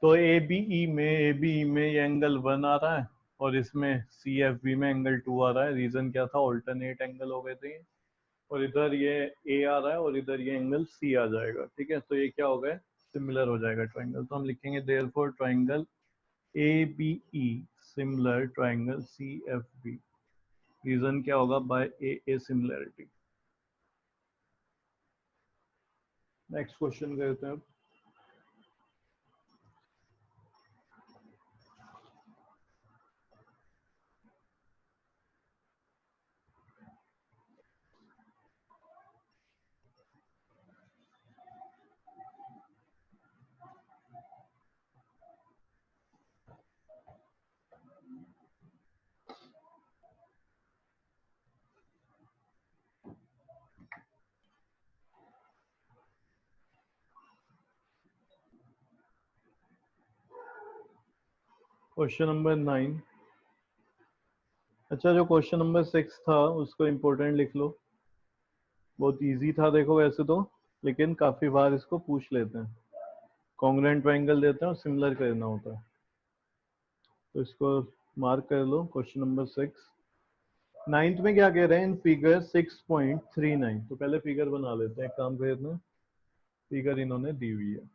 तो ए बी ई में ये एंगल 1 आ रहा है और इसमें सी एफ बी में एंगल 2 आ रहा है। रीजन क्या था, ऑल्टरनेट एंगल हो गए थे ये। और इधर ये ए आ रहा है और इधर ये एंगल सी आ जाएगा। ठीक है, तो ये क्या हो गया, सिमिलर हो जाएगा ट्राइंगल। तो हम लिखेंगे therefore triangle A B E similar triangle C F B. Reason क्या होगा, by A similarity. Next question करते हैं अब। Question number 9। अच्छा, जो क्वेश्चन नंबर 6 था उसको इम्पोर्टेंट लिख लो। बहुत इजी था देखो वैसे तो, लेकिन काफी बार इसको पूछ लेते हैं। कॉन्ग्रुएंट ट्रायंगल देते हैं और सिमिलर करना होता है, तो इसको मार्क कर लो। Question number 6। नाइन्थ में क्या कह रहे हैं, इन फिगर 6.39। तो पहले फिगर बना लेते हैं, एक काम करते हैं। फिगर इन्होंने दी हुई है।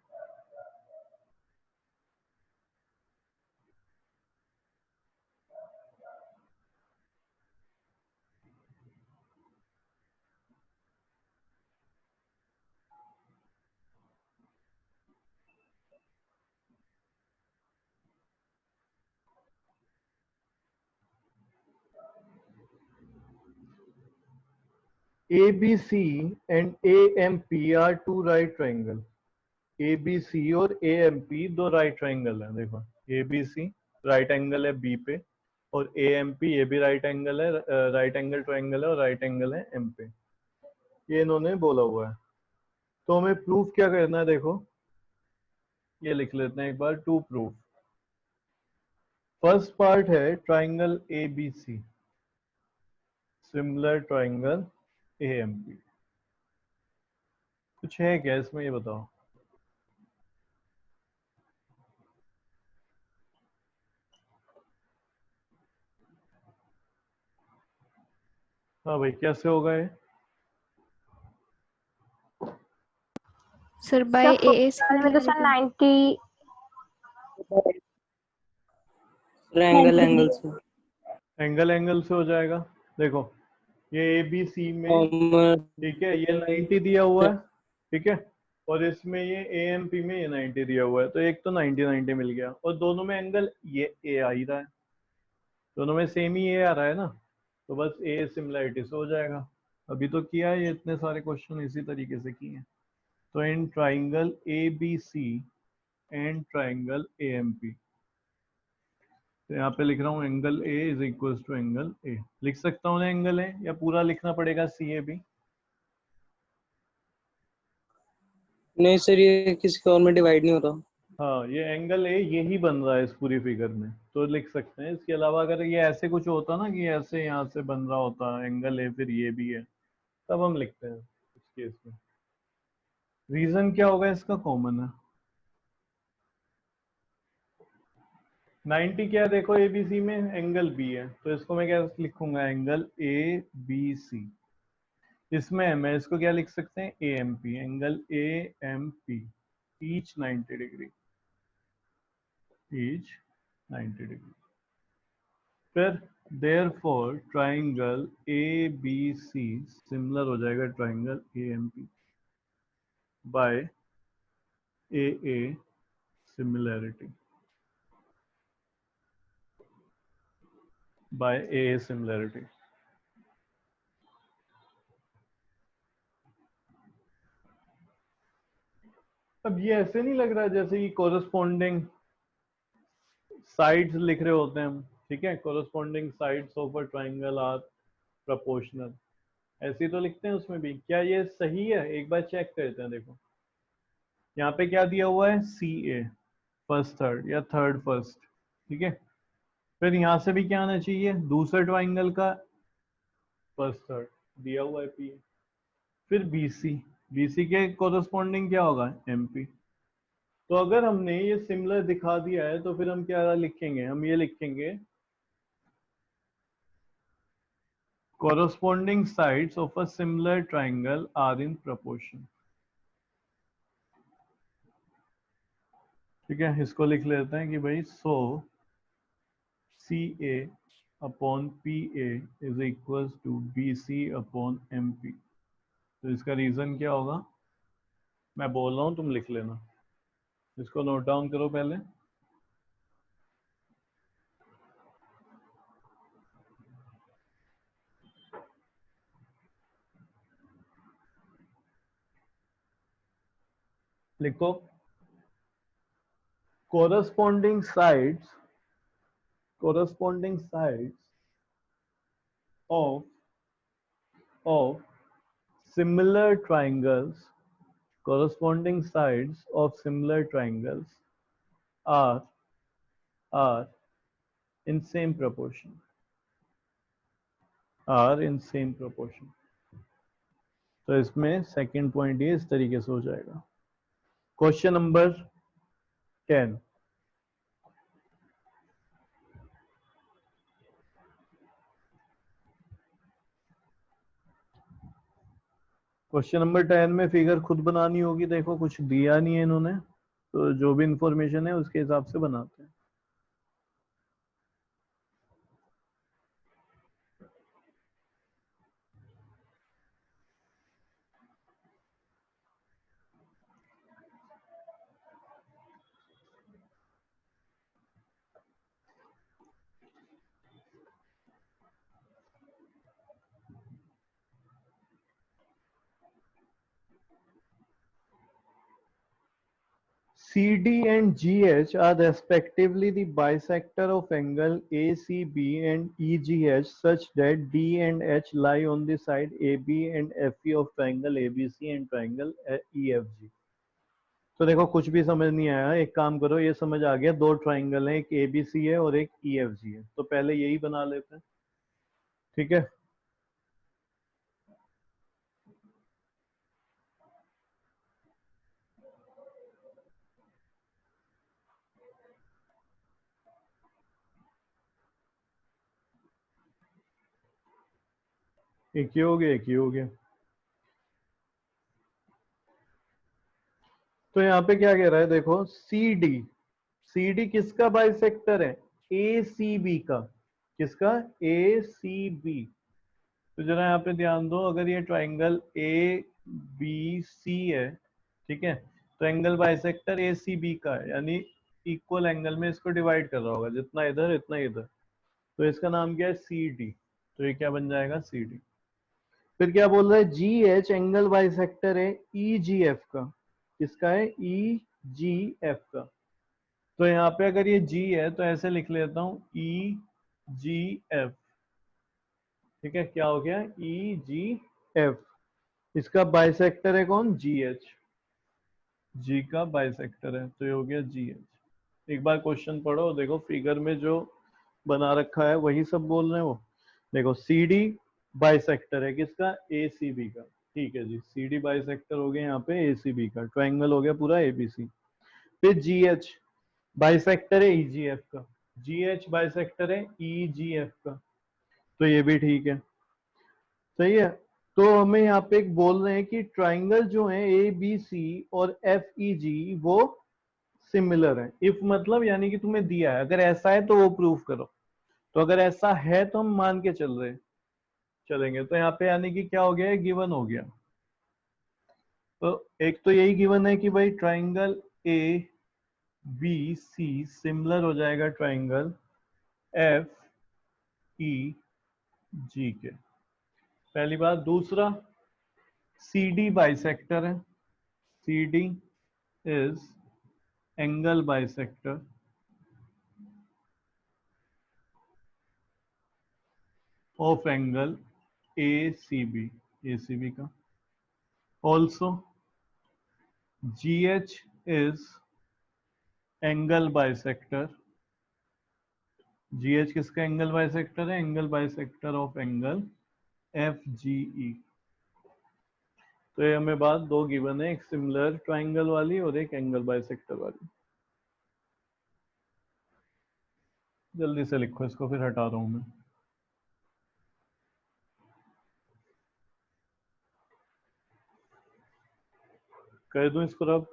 ABC and AMP are two right triangle। ABC और AMP दो राइट ट्राइंगल है। देखो, ABC राइट एंगल है B पे, और AMP ये भी राइट एंगल है, राइट एंगल ट्राइंगल है और राइट एंगल है M पे। ये इन्होंने बोला हुआ है। तो हमें प्रूफ क्या करना है, देखो ये लिख लेते हैं एक बार। टू प्रूफ, फर्स्ट पार्ट है triangle ABC similar triangle AMP। कुछ है क्या इसमें, ये बताओ। हाँ भाई, कैसे होगा ये? सर बाय ए ए में तो सर 90 एंगल से एंगल से हो जाएगा। देखो, ये ABC में, ठीक है, ये 90 दिया हुआ है, ठीक है, और इसमें ये AMP में ये 90 दिया हुआ है। तो एक तो 90 90 मिल गया, और दोनों में एंगल ये ए आ ही रहा है, दोनों में सेम ही ए आ रहा है ना। तो बस ए सिमिलैरिटी से हो जाएगा। अभी तो किया है, ये इतने सारे क्वेश्चन इसी तरीके से किए हैं। तो in triangle ABC and triangle AMP, तो यहाँ पे लिख रहा हूँ angle A is equal to angle A. लिख सकता हूँ ना एंगल ए, या पूरा लिखना पड़ेगा CAB? नहीं सर, ये किसी और में डिवाइड नहीं होता। हाँ, ये एंगल ए यही बन रहा है इस पूरी फिगर में, तो लिख सकते हैं। इसके अलावा अगर ये ऐसे कुछ होता ना, कि ऐसे यहाँ से बन रहा होता एंगल ए फिर ये भी है, तब हम लिखते हैं इस केस में। रीजन क्या होगा इसका, कॉमन है। 90 क्या है, देखो ABC में एंगल बी है, तो इसको मैं क्या लिखूंगा, एंगल ABC। इसमें मैं इसको क्या लिख सकते हैं, AMP, angle AMP each 90 degree, each 90 degree. फिर देयरफॉर ट्राइंगल ABC सिमिलर हो जाएगा triangle AMP by AA similarity, by AA similarity. अब ये ऐसे नहीं लग रहा जैसे कि कोरस्पॉन्डिंग साइड्स लिख रहे होते हैं हम, ठीक है, corresponding sides of a triangle are proportional, ऐसे ही तो लिखते हैं उसमें भी। क्या ये सही है, एक बार चेक करते हैं। देखो, यहाँ पे क्या दिया हुआ है, CA फर्स्ट थर्ड या थर्ड फर्स्ट, ठीक है। फिर यहाँ से भी क्या आना चाहिए, दूसरे ट्राइंगल का फर्स्ट थर्ड दिया हुआ है P। फिर BC, BC के कोरस्पॉन्डिंग क्या होगा, MP। तो अगर हमने ये सिमिलर दिखा दिया है तो फिर हम क्या लिखेंगे, हम ये लिखेंगे corresponding sides of a similar triangle are in proportion। ठीक है, इसको लिख लेते हैं कि भाई so C A upon P A is equal to B C upon M P. तो इसका रीजन क्या होगा, मैं बोल रहा हूं तुम लिख लेना, इसको नोट डाउन करो पहले। लिखो corresponding sides of similar triangles, corresponding sides of similar triangles are in same proportion, are in same proportion। तो इसमें सेकंड पॉइंट ये इस तरीके से हो जाएगा। क्वेश्चन नंबर 10, क्वेश्चन नंबर 10 में फिगर खुद बनानी होगी। देखो कुछ दिया नहीं है इन्होंने, तो जो भी इंफॉर्मेशन है उसके हिसाब से बनाते हैं। CD and GH are respectively the bisector of angle ACB and EGH such that D and H lie on the side AB and FE of triangle ABC and triangle EFG। तो देखो कुछ भी समझ नहीं आया, एक काम करो, ये समझ आ गया, दो ट्राइंगल हैं, एक ABC है और एक EFG है, तो पहले यही बना लेते हैं। ठीक है, एक ही हो गया, एक ही हो गया। तो यहाँ पे क्या कह रहा है, देखो CD किसका बाइसेक्टर है, ACB का। किसका, ACB। तो जरा यहाँ पे ध्यान दो, अगर ये ट्राइंगल ABC है, ठीक है, तो एंगल बाइसेक्टर ACB का है, यानी इक्वल एंगल में इसको डिवाइड कर रहा होगा, जितना इधर इतना इधर। तो इसका नाम क्या है, CD। तो ये क्या बन जाएगा, CD। फिर क्या बोल रहा है, GH एंगल बाइसेक्टर है EGF का। किसका है, EGF का। तो यहाँ पे अगर ये G है तो ऐसे लिख लेता हूं EGF। ठीक है, क्या हो गया, EGF। इसका बाइसेक्टर है कौन, GH। G का बाइसेक्टर है, तो ये हो गया GH। एक बार क्वेश्चन पढ़ो, देखो फिगर में जो बना रखा है वही सब बोल रहे हो। देखो CD बाइसेक्टर है किसका, ACB का। ठीक है जी, CD बाइसेक्टर हो गया यहाँ पे ACB का, ट्राइंगल हो गया पूरा ABC। फिर GH बाइसेक्टर है EGF का, GH बाइसेक्टर है EGF का, तो ये भी ठीक है, सही है। तो हमें यहाँ पे एक बोल रहे हैं कि ट्राइंगल जो है ABC और FEG वो सिमिलर है। इफ मतलब यानी कि तुम्हें दिया है, अगर ऐसा है तो वो प्रूफ करो। तो अगर ऐसा है तो हम मान के चलेंगे। तो यहाँ पे यानी कि क्या हो गया, गिवन हो गया। तो एक तो यही गिवन है कि भाई ट्राइंगल ABC सिमिलर हो जाएगा ट्राइंगल FEG के, पहली बात। दूसरा, CD बाइसेक्टर है, CD is angle bisector of angle ACB का। Also GH is angle bisector, GH किसका एंगल बाइसेक्टर है, angle bisector of angle FGE। तो ये हमें बात दो गिवन है, एक सिमिलर ट्राइंगल वाली और एक एंगल बाइसेक्टर वाली। जल्दी से लिखो इसको, फिर हटा रहा हूं मैं। कर दूं इसको रब?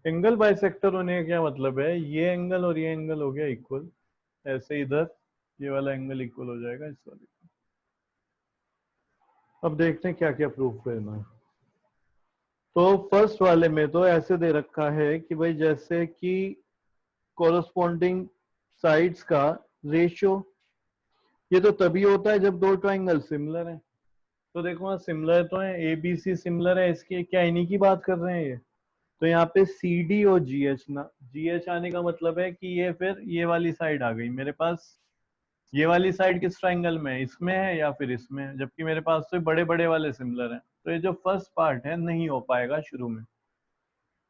एंगल बाइसेक्टर होने का क्या मतलब है, ये एंगल और ये एंगल हो गया इक्वल, ऐसे इधर ये वाला एंगल इक्वल हो जाएगा इस वाले का। अब देखते हैं क्या क्या प्रूफ करना है। तो फर्स्ट वाले में तो ऐसे दे रखा है कि भाई जैसे कि कोरस्पॉन्डिंग साइड्स का रेशियो, ये तो तभी होता है जब दो ट्राइंगल सिमिलर हैं। तो देखो हाँ सिमिलर तो है, ए बी सी सिमिलर है, इसके क्या इन्हीं की बात कर रहे हैं ये। तो यहाँ पे सी डी और जी एच ना, जी एच आने का मतलब है कि ये फिर ये वाली साइड आ गई मेरे पास। ये वाली साइड किस ट्राइंगल में है, इसमें है या फिर इसमें है, जबकि मेरे पास तो बड़े बड़े वाले सिमिलर हैं। तो ये जो फर्स्ट पार्ट है नहीं हो पाएगा शुरू में,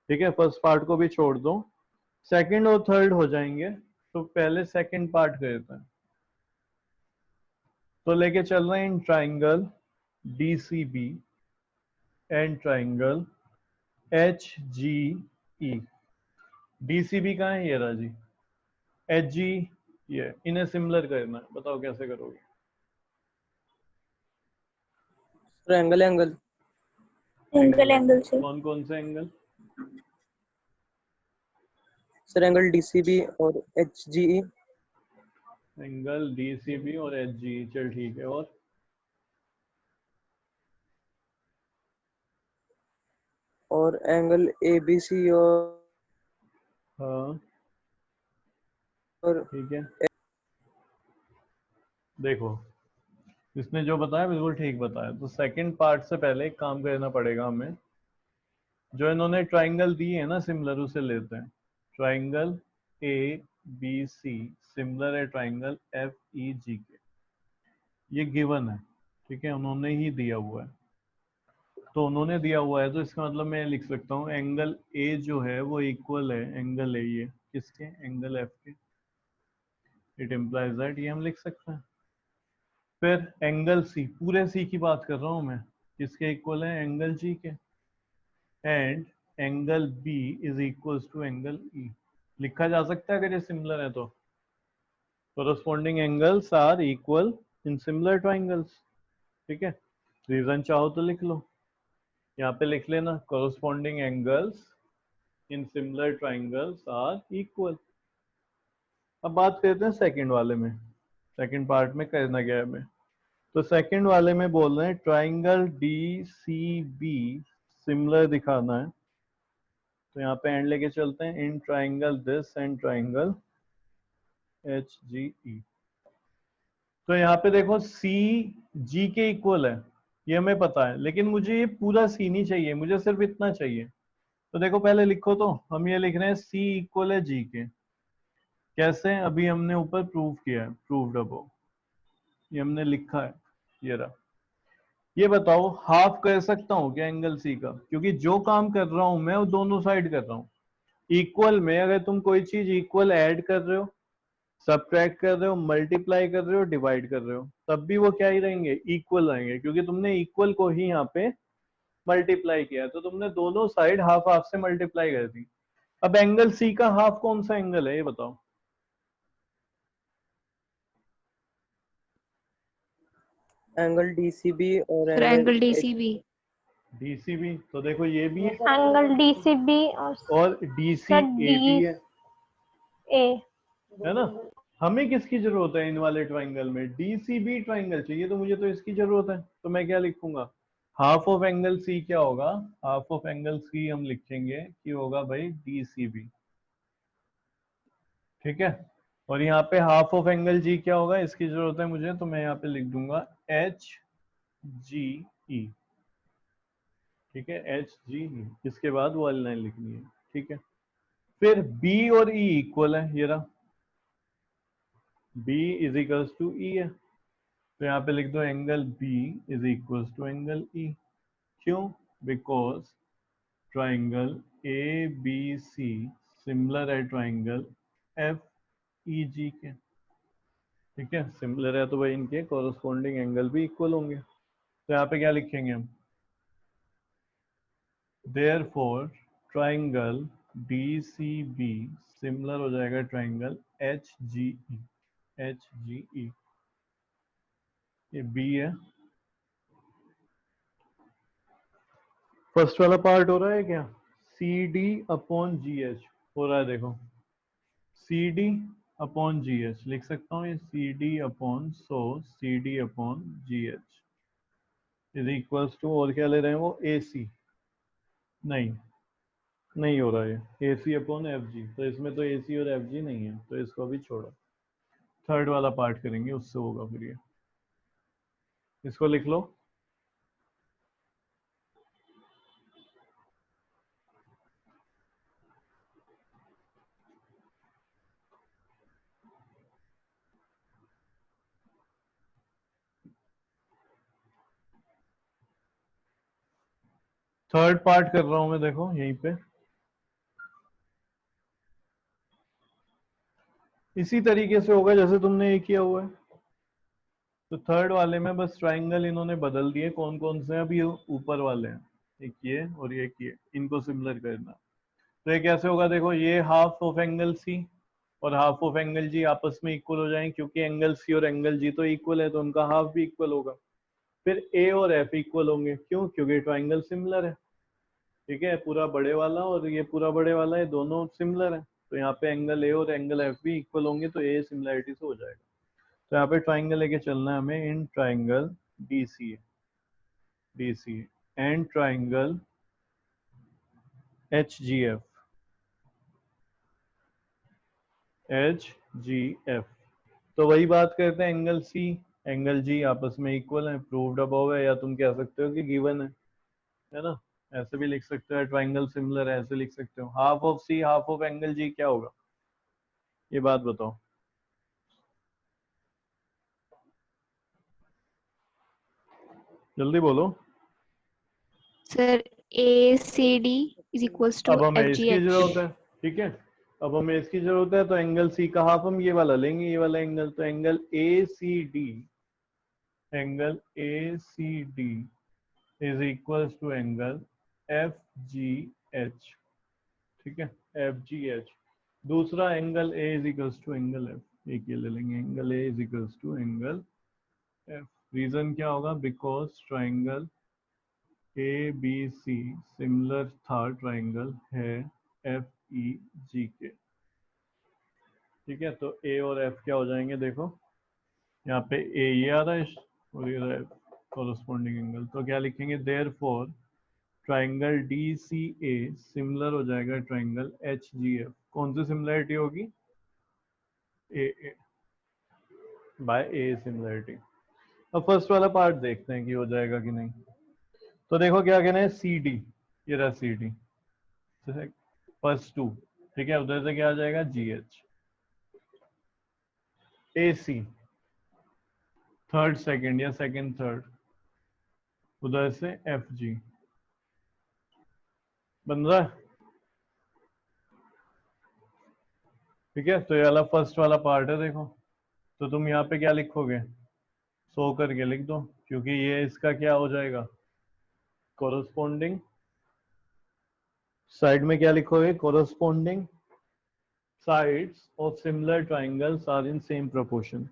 ठीक है, फर्स्ट पार्ट को भी छोड़ दो, सेकंड और थर्ड हो जाएंगे। तो पहले सेकंड पार्ट करते हैं। तो लेके चल रहे हैं in triangle D C B and triangle H G E. D C B कहाँ है, ये रहा जी, एच जी ये, इन्हें सिमिलर करना है, बताओ कैसे करोगे। एंगल एंगल एंगल से। कौन कौन से एंगल? सर एंगल डीसीबी और एचजीई। एंगल डी सी बी और एच जी, चल ठीक है। और एंगल एबीसी हाँ और ठीक है, देखो इसने जो बताया बिल्कुल ठीक बताया। तो सेकंड पार्ट से पहले एक काम करना पड़ेगा हमें, जो इन्होंने ट्राइंगल दिए है ना सिमिलर, उसे लेते हैं। Triangle A B C similar है ट्राइंगल एफ ई जी के, ये गिवन है, ठीक है, उन्होंने ही दिया हुआ है। तो उन्होंने दिया हुआ है तो इसका मतलब मैं लिख सकता हूँ एंगल ए जो है वो इक्वल है एंगल ए, ये किसके, एंगल एफ के। इट इम्प्लाइज दैट, ये हम लिख सकते हैं। फिर एंगल सी, पूरे सी की बात कर रहा हूं मैं, किसके इक्वल है, एंगल जी के। And angle B is equal to angle E, लिखा जा सकता है अगर ये सिमिलर है तो। Corresponding angles are equal in similar triangles, ठीक है। रीजन चाहो तो लिख लो, यहाँ पे लिख लेना, corresponding angles in similar triangles are equal. अब बात करते हैं सेकंड वाले में, सेकंड पार्ट में करना क्या है हमें। तो सेकंड वाले में बोल रहे हैं triangle D C B similar दिखाना है। तो यहाँ पे एंड लेके चलते हैं, in triangle this and triangle H G E. तो यहाँ पे देखो सी जी के इक्वल है, ये हमें पता है, लेकिन मुझे ये पूरा सी नहीं चाहिए, मुझे सिर्फ इतना चाहिए। तो देखो पहले लिखो, तो हम ये लिख रहे हैं सी इक्वल है जी के। कैसे, अभी हमने ऊपर प्रूव किया है, प्रूव्ड अबव, ये हमने लिखा है, ये रहा। ये बताओ हाफ कर सकता हूँ क्या एंगल सी का, क्योंकि जो काम कर रहा हूं मैं वो दोनों साइड कर रहा हूँ। इक्वल में अगर तुम कोई चीज इक्वल ऐड कर रहे हो, सब्ट्रैक्ट कर रहे हो, मल्टीप्लाई कर रहे हो, डिवाइड कर रहे हो, तब भी वो क्या ही रहेंगे, इक्वल रहेंगे, क्योंकि तुमने इक्वल को ही यहाँ पे मल्टीप्लाई किया, तो तुमने दोनों साइड हाफ हाफ से मल्टीप्लाई कर दी। अब एंगल सी का हाफ कौन सा एंगल है ये बताओ। एंगल डीसीबी और फिर एंगल एंगल डीसीबी। डीसीबी, तो देखो ये भी है एंगल डीसीबी और डीसी सर ए डी भी ए। है ना। हमें किसकी जरूरत है इन वाले ट्राइंगल में, डीसीबी ट्राइंगल चाहिए, तो मुझे तो इसकी जरूरत है। तो मैं क्या लिखूंगा, हाफ ऑफ एंगल सी क्या होगा, हाफ ऑफ एंगल सी हम लिखेंगे कि होगा भाई डीसीबी, ठीक है। और यहाँ पे हाफ ऑफ एंगल जी क्या होगा, इसकी जरूरत है मुझे, तो मैं यहाँ पे लिख दूंगा एच जी ई, ठीक है, एच जी ई। इसके बाद वो वाली लाइन लिखनी है, ठीक है। फिर बी और ई इक्वल है, ये रहा, B is equal to E है। तो यहाँ पे लिख दो angle B is equal to angle E. क्यों, because triangle A B C similar है ट्राइंगल एफ ई जी के, ठीक है, सिमिलर है तो भाई इनके कॉरस्पॉन्डिंग एंगल भी इक्वल होंगे। तो यहाँ पे क्या लिखेंगे हम, therefore triangle D C B similar हो जाएगा triangle H G E, H G E, ये बी है। फर्स्ट वाला पार्ट हो रहा है क्या, C D upon G H हो रहा है, देखो C D upon G H लिख सकता हूँ, ये C D upon C D upon G H is equals to, और क्या ले रहे हैं वो, ए सी, नहीं नहीं हो रहा है, ए सी अपॉन एफ जी, तो इसमें तो ए सी और एफ जी नहीं है, तो इसको भी छोड़ो, थर्ड वाला पार्ट करेंगे, उससे होगा फिर ये, इसको लिख लो। थर्ड पार्ट कर रहा हूं मैं, देखो यहीं पे इसी तरीके से होगा जैसे तुमने ये किया हुआ है। तो थर्ड वाले में बस ट्राइंगल इन्होंने बदल दिए, कौन कौन से हैं, अभी ऊपर वाले हैं, एक ये और एक ये, इनको सिमिलर करना। तो ये कैसे होगा, देखो ये हाफ ऑफ एंगल सी और हाफ ऑफ एंगल जी आपस में इक्वल हो जाएंगे, क्योंकि एंगल सी और एंगल जी तो इक्वल है, तो उनका हाफ भी इक्वल होगा। फिर ए और एफ इक्वल होंगे, क्यों, क्योंकि ट्राइंगल सिमिलर है, ठीक है, पूरा बड़े वाला और ये पूरा बड़े वाला, ये दोनों सिमिलर है, तो यहाँ पे एंगल ए और एंगल एफ भी इक्वल होंगे, तो ए सिमिलरिटी से हो जाएगा। तो यहाँ पे ट्राइंगल लेके चलना है हमें, in triangle D C and triangle H G F. तो वही बात करते हैं, एंगल सी एंगल जी आपस में इक्वल है, प्रूव्ड अबव है, या तुम कह सकते हो कि गिवन है ना, ऐसे भी लिख सकते हो, ट्राइंगल सिमिलर है ऐसे लिख सकते हो। Half of C half of angle G क्या होगा, ये बात बताओ, जल्दी बोलो। Sir A C D is equals to अब हमें एफ जी इसकी एच। जरूरत है, ठीक है, अब हमें इसकी जरूरत है, तो एंगल सी का हाफ हम ये वाला लेंगे, ये वाला एंगल, तो angle A C D, angle A C D is equals to angle F G H, ठीक है, एफ जी एच। दूसरा angle A is equals to angle F, एक ये ले लेंगे, angle A is equals to angle F. Reason क्या होगा, because triangle A B C similar था ट्राइंगल है एफ ई जी के, ठीक है। तो ए और एफ क्या हो जाएंगे, देखो यहाँ पे ए ये आ रहा है और ये रहा है कॉरस्पॉन्डिंग एंगल, तो क्या लिखेंगे, therefore triangle D C A similar हो जाएगा ट्राइंगल एच जी एफ, कौन सी सिमिलरिटी होगी, ए बाय ए सिमिलरिटी। अब फर्स्ट वाला पार्ट देखते हैं कि हो जाएगा कि नहीं। तो देखो क्या कहना है, सी डी, ये रहा सी डी, फर्स्ट टू, ठीक है, उधर से क्या आ जाएगा, जी एच, ए सी थर्ड सेकंड या सेकंड थर्ड, उधर से एफ जी, बन रहा है, ठीक है। तो ये वाला फर्स्ट वाला पार्ट है, देखो, तो तुम यहाँ पे क्या लिखोगे, सो करके लिख दो, क्योंकि ये इसका क्या हो जाएगा, कोरस्पोंडिंग साइड में क्या लिखोगे, corresponding sides of similar triangles are in same proportion.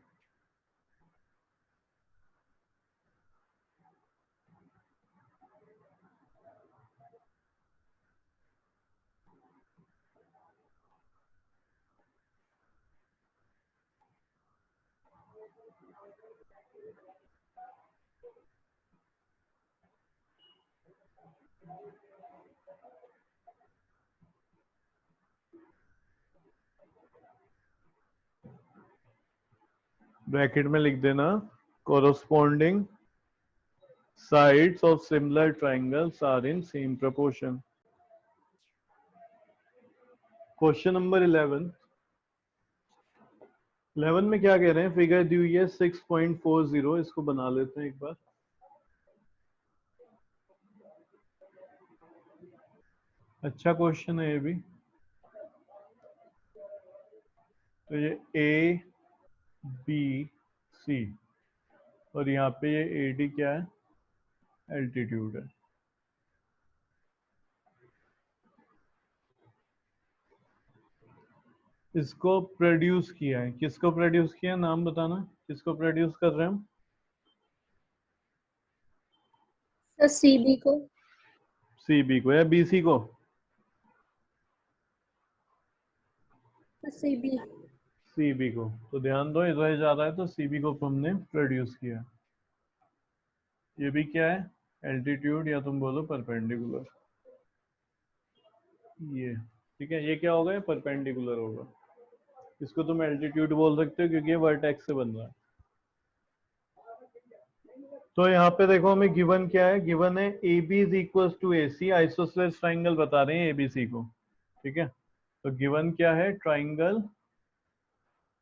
Bracket में लिख देना, corresponding sides of similar triangles are in same proportion. Question number 11 में क्या कह रहे हैं, फिगर दी हुई है 6.40, इसको बना लेते हैं एक बार। अच्छा क्वेश्चन है ये भी। तो ये ए बी सी और यहाँ पे ये ए डी क्या है, एल्टीट्यूड है। इसको प्रोड्यूस किया है, किसको प्रोड्यूस किया है, नाम बताना, किसको प्रोड्यूस कर रहे हैं हम? सर सीबी को। सी बी को या बी सी को? सीबी। सी बी को। तो ध्यान दो, इधर जा रहा है तो सी बी को हमने प्रोड्यूस किया। ये भी क्या है, एल्टीट्यूड या तुम बोलो परपेंडिकुलर। ये ठीक है, ये क्या होगा, ये परपेंडिकुलर होगा। इसको तुम एल्टीट्यूड बोल सकते हो क्योंकि ये वर्टेक्स से बन रहा है। तो यहाँ पे देखो हमें गिवन क्या है, गिवन है A B is equal to A C, isosceles triangle बता रहे हैं एबीसी को। ठीक है, तो गिवन क्या है, triangle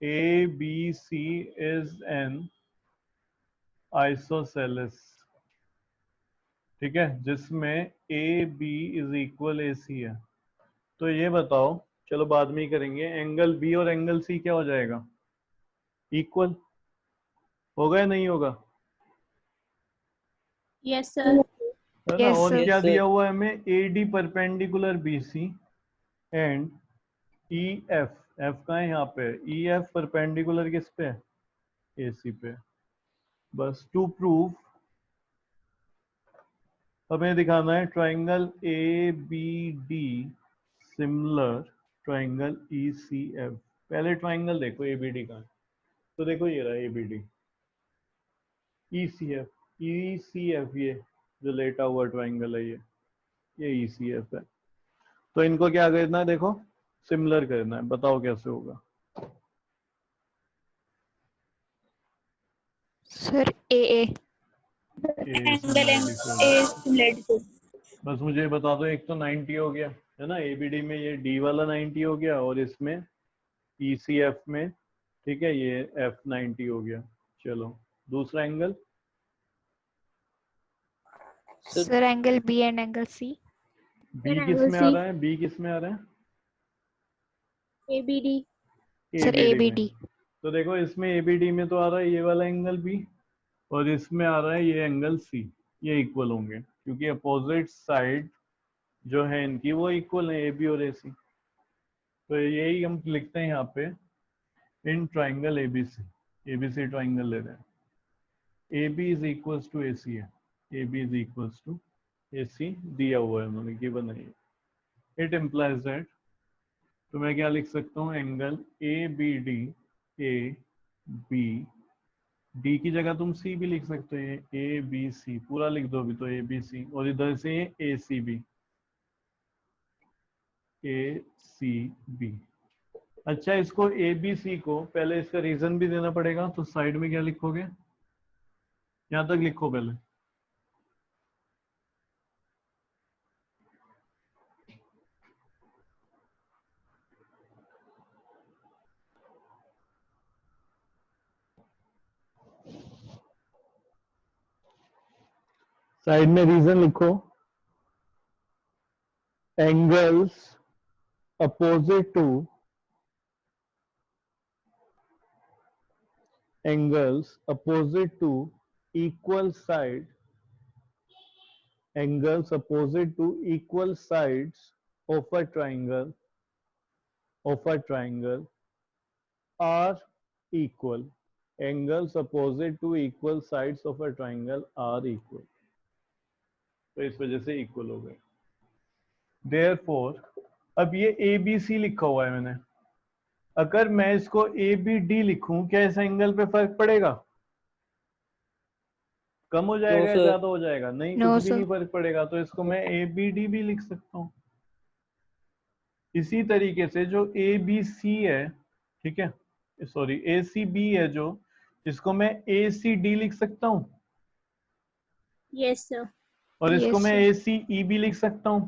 A B C is an isosceles. ठीक है, जिसमें A B is equal A C है। तो ये बताओ, चलो बाद में ही करेंगे, एंगल बी और एंगल सी क्या हो जाएगा, इक्वल होगा या नहीं होगा? Yes sir. है ना? Yes, और sir. क्या Yes, sir. दिया हुआ है हमें, A D perpendicular B C and E F, F का है यहाँ पे, ई एफ परपेंडिकुलर किस पे है, ए सी पे। बस टू प्रूव हमें दिखाना है triangle A B D similar triangle E C F. पहले ट्राइंगल देखो ए बी डी का है, तो देखो ये रहा A B D, E C F, E C F, ये जो लेटा हुआ ट्राइंगल है ये ई सी एफ है। तो इनको क्या करना है, देखो सिमिलर करना है, बताओ कैसे होगा। Sir, AA. Angle A similar to. बस मुझे ये बता दो, एक तो 90 हो गया है ना, एबीडी में ये डी वाला 90 हो गया और इसमें ईसीएफ में, ठीक है, ये एफ 90 हो गया। चलो दूसरा angle, Sir, angle B and angle C. B किस में आ रहा है, बी किस में आ रहा है, एबीडी। Sir, एबीडी में। ABD. तो देखो इसमें एबीडी में तो आ रहा है ये वाला एंगल बी और इसमें आ रहा है ये एंगल सी, ये इक्वल होंगे क्योंकि अपोजिट साइड जो है इनकी वो इक्वल है, ए बी और ए सी। तो यही हम लिखते हैं यहाँ पे in triangle ABC, ABC triangle ले रहे हैं, A B is equal to A C है, A B is equal to A C दिया हुआ है उन्होंने, गिवन है। इट इम्प्लाइज दैट, तो मैं क्या लिख सकता हूँ, angle A B D, A B D की जगह तुम सी भी लिख सकते हो, ये ए बी सी पूरा लिख दो अभी तो, ए बी सी, और इधर से ए सी बी, ए सी बी। अच्छा, इसको ए बी सी को पहले इसका रीजन भी देना पड़ेगा, तो साइड में क्या लिखोगे, यहां तक लिखो पहले। साइड में रीजन लिखो, angles opposite to, angles opposite to equal side, angles opposite to equal sides of a triangle are equal, angles opposite to equal sides of a triangle are equal। तो इस वजह से इक्वल हो गए। Therefore, अब ये ए B सी लिखा हुआ है मैंने, अगर मैं इसको ए बी डी लिखूं क्या इस एंगल पे फर्क पड़ेगा, कम हो जाएगा या ज्यादा हो जाएगा, नहीं No, कुछ भी sir. नहीं फर्क पड़ेगा। तो इसको मैं ए बी डी भी लिख सकता हूँ। इसी तरीके से जो ए बी सी है, ठीक है, सॉरी ए सी बी है जो, इसको मैं ए सी डी लिख सकता हूँ, यस सर। और इसको Yes, मैं sir. ए सी ई भी लिख सकता हूँ।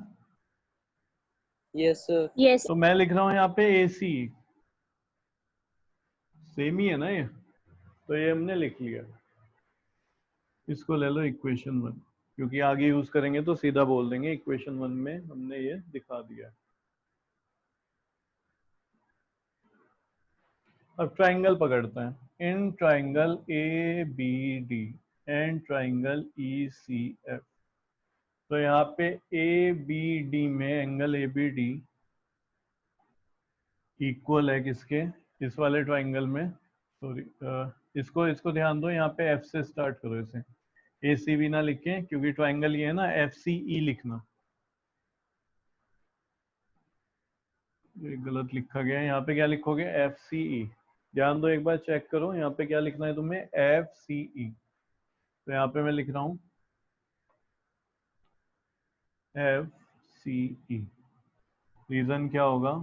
Yes, sir. यस। तो मैं लिख रहा हूँ यहाँ पे ए सी, सेम ही है ना ये, तो ये हमने लिख लिया। इसको ले लो इक्वेशन 1, क्योंकि आगे यूज करेंगे तो सीधा बोल देंगे इक्वेशन 1 में हमने ये दिखा दिया। अब ट्राइंगल पकड़ते हैं। In triangle A B D and triangle E C F, तो यहाँ पे ए बी डी में angle A B D equal है किसके, इस वाले ट्राइंगल में, सॉरी इसको इसको ध्यान दो, यहाँ पे एफ से स्टार्ट करो, इसे ए सी बी ना लिखें क्योंकि ट्राइंगल ये है ना, एफ सी ई लिखना, ये गलत लिखा गया है। यहाँ पे क्या लिखोगे, एफ सी ई। ध्यान दो, एक बार चेक करो यहाँ पे क्या लिखना है तुम्हें, एफ सी ई। तो यहाँ पे मैं लिख रहा हूँ एफ सी ई। रीजन क्या होगा,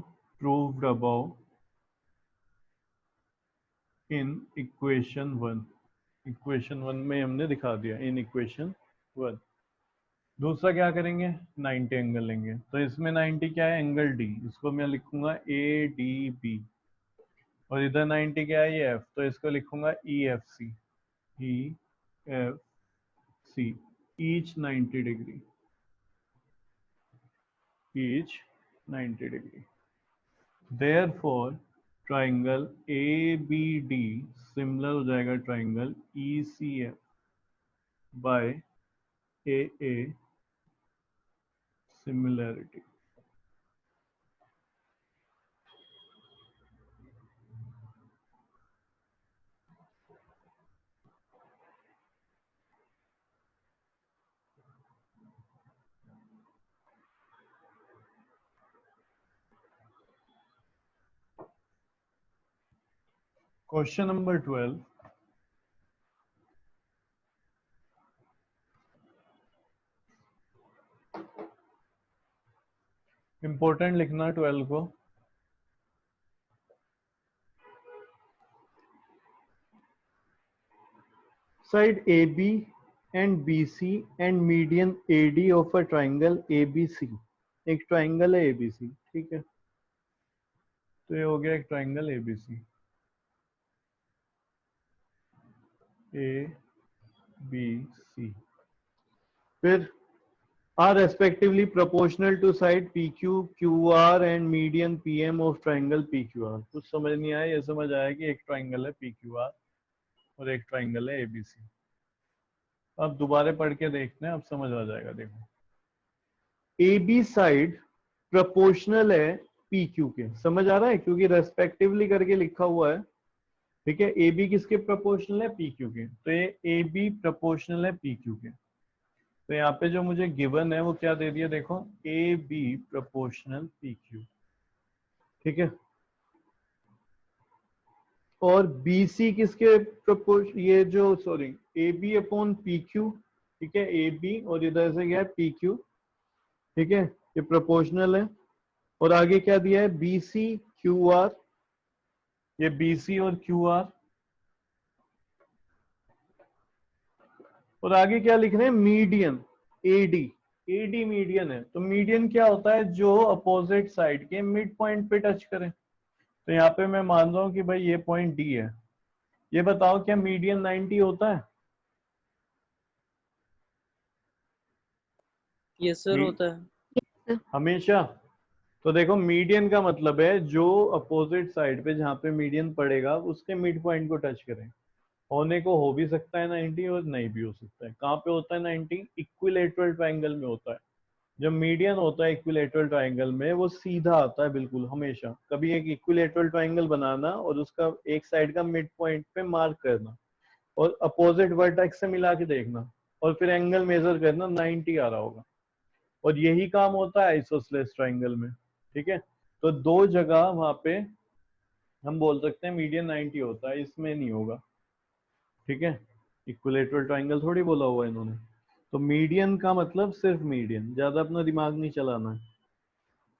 proved above in equation 1। Equation 1 में हमने दिखा दिया, इन इक्वेशन 1। दूसरा क्या करेंगे, 90 एंगल लेंगे। तो इसमें 90 क्या है, एंगल डी, इसको मैं लिखूंगा ए डी बी। और इधर 90 क्या है, ये एफ, तो इसको लिखूंगा E F C, E F C, each 90 degree, each 90 degree. Therefore, triangle A B D similar हो जाएगा triangle E C F by A A similarity. Question number 12, important लिखना 12 को। Side A B and B C and median A D of a triangle A B C. एक triangle है A B सी, ठीक है, तो ये हो गया एक triangle A B C, A B C. फिर are respectively proportional to side PQ, QR and median PM of triangle PQR। कुछ समझ नहीं आया, ये समझ आया कि एक ट्राइंगल है PQR और एक ट्राइंगल है ABC। अब दोबारा पढ़ के देखते हैं, अब समझ आ जाएगा। देखो, AB साइड प्रोपोर्शनल है PQ के, समझ आ रहा है, क्योंकि रेस्पेक्टिवली करके लिखा हुआ है, ठीक है। AB किसके प्रोपोर्शनल है, PQ के, तो ये AB प्रोपोर्शनल है PQ के। तो यहाँ पे जो मुझे गिवन है वो क्या दे दिया, देखो, A B proportional P Q, ठीक है। और बी सी किसके प्रोपोर्शन, ये जो sorry A B upon P Q, ठीक है, ए बी और इधर से क्या है पी क्यू, ठीक है, ये प्रोपोर्शनल है। और आगे क्या दिया है, बी सी क्यू आर, ये बी सी और क्यू आर। और आगे क्या लिख रहे हैं, मीडियन एडी, एडी मीडियन है। तो मीडियन क्या होता है, जो अपोजिट साइड के मिड पॉइंट पे टच करे। तो यहाँ पे मैं मान रहा हूं कि भाई ये पॉइंट डी है। ये बताओ क्या मीडियन 90 होता है? यस सर, होता है हमेशा। तो देखो, मीडियन का मतलब है जो अपोजिट साइड पे जहाँ पे मीडियन पड़ेगा उसके मिड पॉइंट को टच करें। होने को हो भी सकता है 90 और नहीं भी हो सकता है। कहाँ पे होता है 90? इक्विलेटरल ट्राइंगल में होता है। जब मीडियन होता है इक्विलेटरल ट्राइंगल में, वो सीधा आता है बिल्कुल हमेशा। कभी एक इक्विलेटरल ट्राइंगल बनाना और उसका एक साइड का मिड पॉइंट पे मार्क करना और अपोजिट वर्टेक्स से मिला के देखना और फिर एंगल मेजर करना, 90 आ रहा होगा। और यही काम होता है आइसोसेलेस ट्राइंगल में, ठीक है। तो दो जगह वहां पे हम बोल सकते हैं मीडियन 90 होता है, इसमें नहीं होगा, ठीक है। इक्विलेटरल ट्राइंगल थोड़ी बोला हुआ इन्होंने। तो मीडियन का मतलब सिर्फ मीडियन, ज्यादा अपना दिमाग नहीं चलाना है।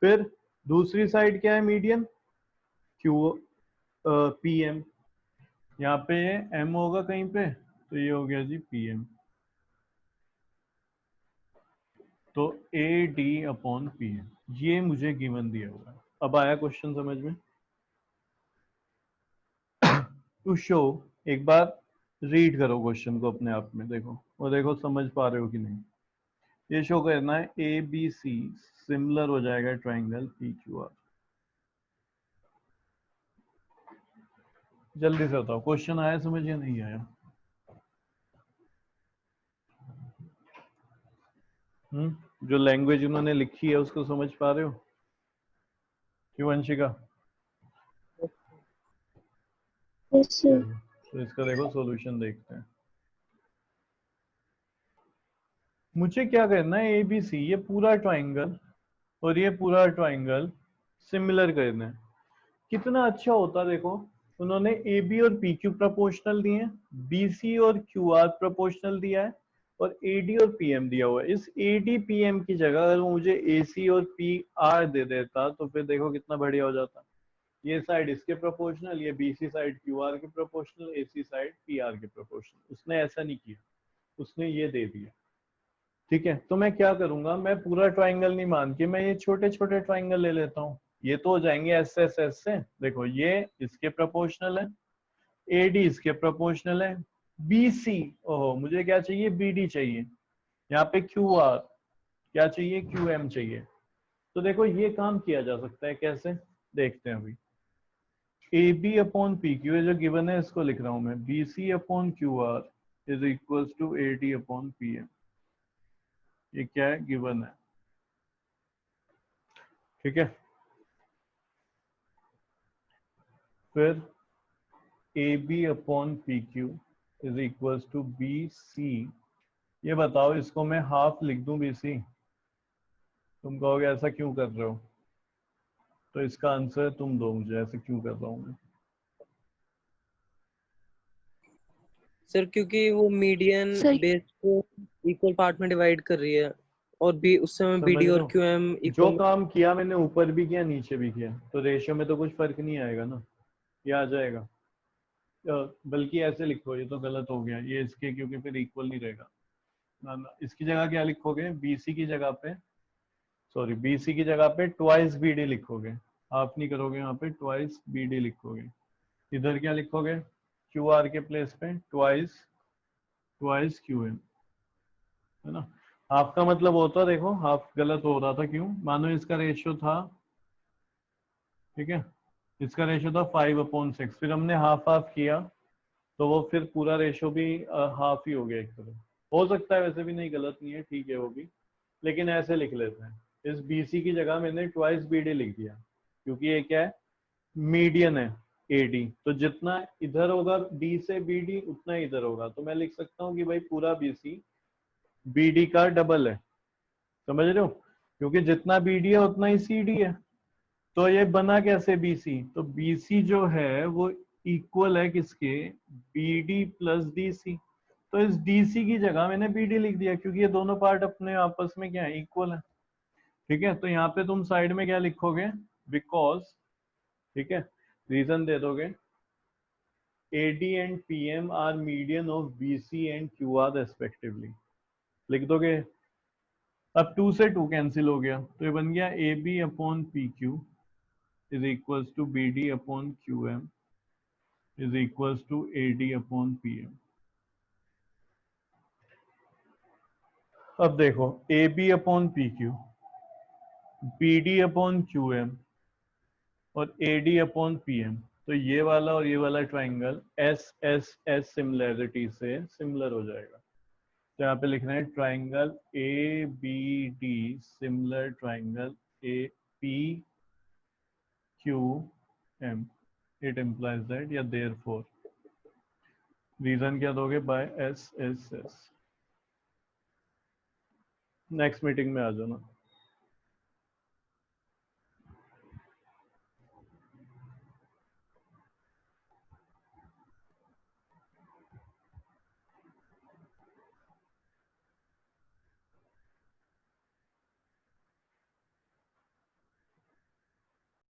फिर दूसरी साइड क्या है मीडियन, क्यू पी एम। यहाँ पे एम होगा कहीं पे, तो ये हो गया जी पी एम। तो A D upon P M, ये मुझे गिवन दिया हुआ है। अब आया क्वेश्चन समझ में? टू शो, एक बार रीड करो क्वेश्चन को अपने आप में, देखो और देखो समझ पा रहे हो कि नहीं। ये शो करना है ए बी सी सिमिलर हो जाएगा ट्राइंगल पी क्यू आर। जल्दी से बताओ क्वेश्चन आया समझ या नहीं आया? जो लैंग्वेज उन्होंने लिखी है उसको समझ पा रहे हो? क्यों वंशिका? Yes sir. तो इसका देखो सॉल्यूशन देखते हैं। मुझे क्या करना है, ए बी सी ये पूरा ट्राइंगल और ये पूरा ट्राइंगल सिमिलर करना है। कितना अच्छा होता देखो, उन्होंने ए बी और पी क्यू प्रोपोर्शनल दिए हैं, बी सी और क्यू आर प्रोपोर्शनल दिया है, और ए डी और पी एम दिया हुआ है। इस ए डी पी एम की जगह अगर वो मुझे ए सी और पी आर दे देता तो फिर देखो कितना बढ़िया हो जाता। ये साइड इसके प्रोपोर्शनल, ये B C side Q R के proportional, A C side P R के प्रोपोर्शनल। उसने ऐसा नहीं किया, उसने ये दे दिया। ठीक है, तो मैं क्या करूंगा, मैं पूरा ट्राइंगल नहीं मान के मैं ये छोटे छोटे ट्राइंगल ले लेता हूँ। ये तो हो जाएंगे एस एस एस से। देखो ये इसके प्रोपोर्शनल है, ए डी इसके प्रोपोर्शनल है, बी सी ओहो मुझे क्या चाहिए, बी डी चाहिए, यहाँ पे क्यू आर क्या चाहिए, क्यू एम चाहिए। तो देखो ये काम किया जा सकता है कैसे, देखते हैं अभी। A B upon P Q जो गिवन है इसको लिख रहा हूं मैं, B C upon Q R is equal to A D upon P M. ये क्या है, गिवन है। ठीक है, फिर A B upon P Q is equal to B C. ये बताओ इसको मैं हाफ लिख दूं बी सी, तुम कहोगे ऐसा क्यों कर रहे हो, तो इसका आंसर तुम दो मुझे, ऐसे क्यों कर रहा हूं मैं। सर क्योंकि वो मीडियन सर बेस को इक्वल पार्ट में डिवाइड कर रही है, और बी उस समय समझ बीडी रहे और हो, क्यूएम जो इक्वल। काम किया मैंने ऊपर भी किया नीचे भी किया, तो रेशियो में तो कुछ फर्क नहीं आएगा ना, ये आ जाएगा। बल्कि ऐसे लिखो, ये तो गलत हो गया ये इसके, क्योंकि फिर इक्वल नहीं रहेगा ना, ना। इसकी जगह क्या लिखोगे, बीसी की जगह पे, सॉरी बीसी की जगह पे ट्वाइस बीडी लिखोगे। आप नहीं करोगे, यहाँ पे ट्वाइस बीडी लिखोगे। इधर क्या लिखोगे, क्यू आर के प्लेस पे ट्वाइस ट्वाइस क्यू एम, है ना। हाफ का मतलब होता, देखो हाफ गलत हो रहा था क्यों, मानो इसका रेशियो था, ठीक है, इसका रेशियो था 5/6, फिर हमने हाफ हाफ किया तो वो फिर पूरा रेशियो भी हाफ ही हो गया एक तरह। हो सकता है वैसे भी नहीं, गलत नहीं है, ठीक है वो भी, लेकिन ऐसे लिख लेते हैं। इस बीसी की जगह मैंने ट्वाइस बीडी लिख दिया, क्योंकि ये क्या है, मीडियन है एडी, तो जितना इधर होगा डी से बीडी उतना ही इधर होगा। तो मैं लिख सकता हूँ कि भाई पूरा बीसी बीडी का डबल है, समझ रहे हो, क्योंकि जितना बीडी है उतना ही सीडी है। तो ये बना कैसे बीसी, तो बीसी जो है वो इक्वल है किसके, बीडी प्लस डीसी। तो इस डीसी की जगह मैंने बीडी लिख दिया, क्योंकि ये दोनों पार्ट अपने आपस में क्या है, इक्वल है। ठीक है, तो यहाँ पे तुम साइड में क्या लिखोगे, बिकॉज, ठीक है, रीजन दे दोगे, AD and PM are median of BC and QR respectively, लिख दोगे। अब 2 से 2 कैंसिल हो गया, तो ये बन गया A B upon P Q is equals to B D upon Q M is equals to A D upon P M. अब देखो A B upon P Q, B D upon Q M और A D upon P M, तो ये वाला और ये वाला triangle S S S similarity से सिमिलर हो जाएगा। तो यहाँ पे लिखना है triangle A B D similar triangle A P Q M, it implies that, या देयरफॉर, रीजन क्या दोगे, by S S S. Next meeting में आ जाना।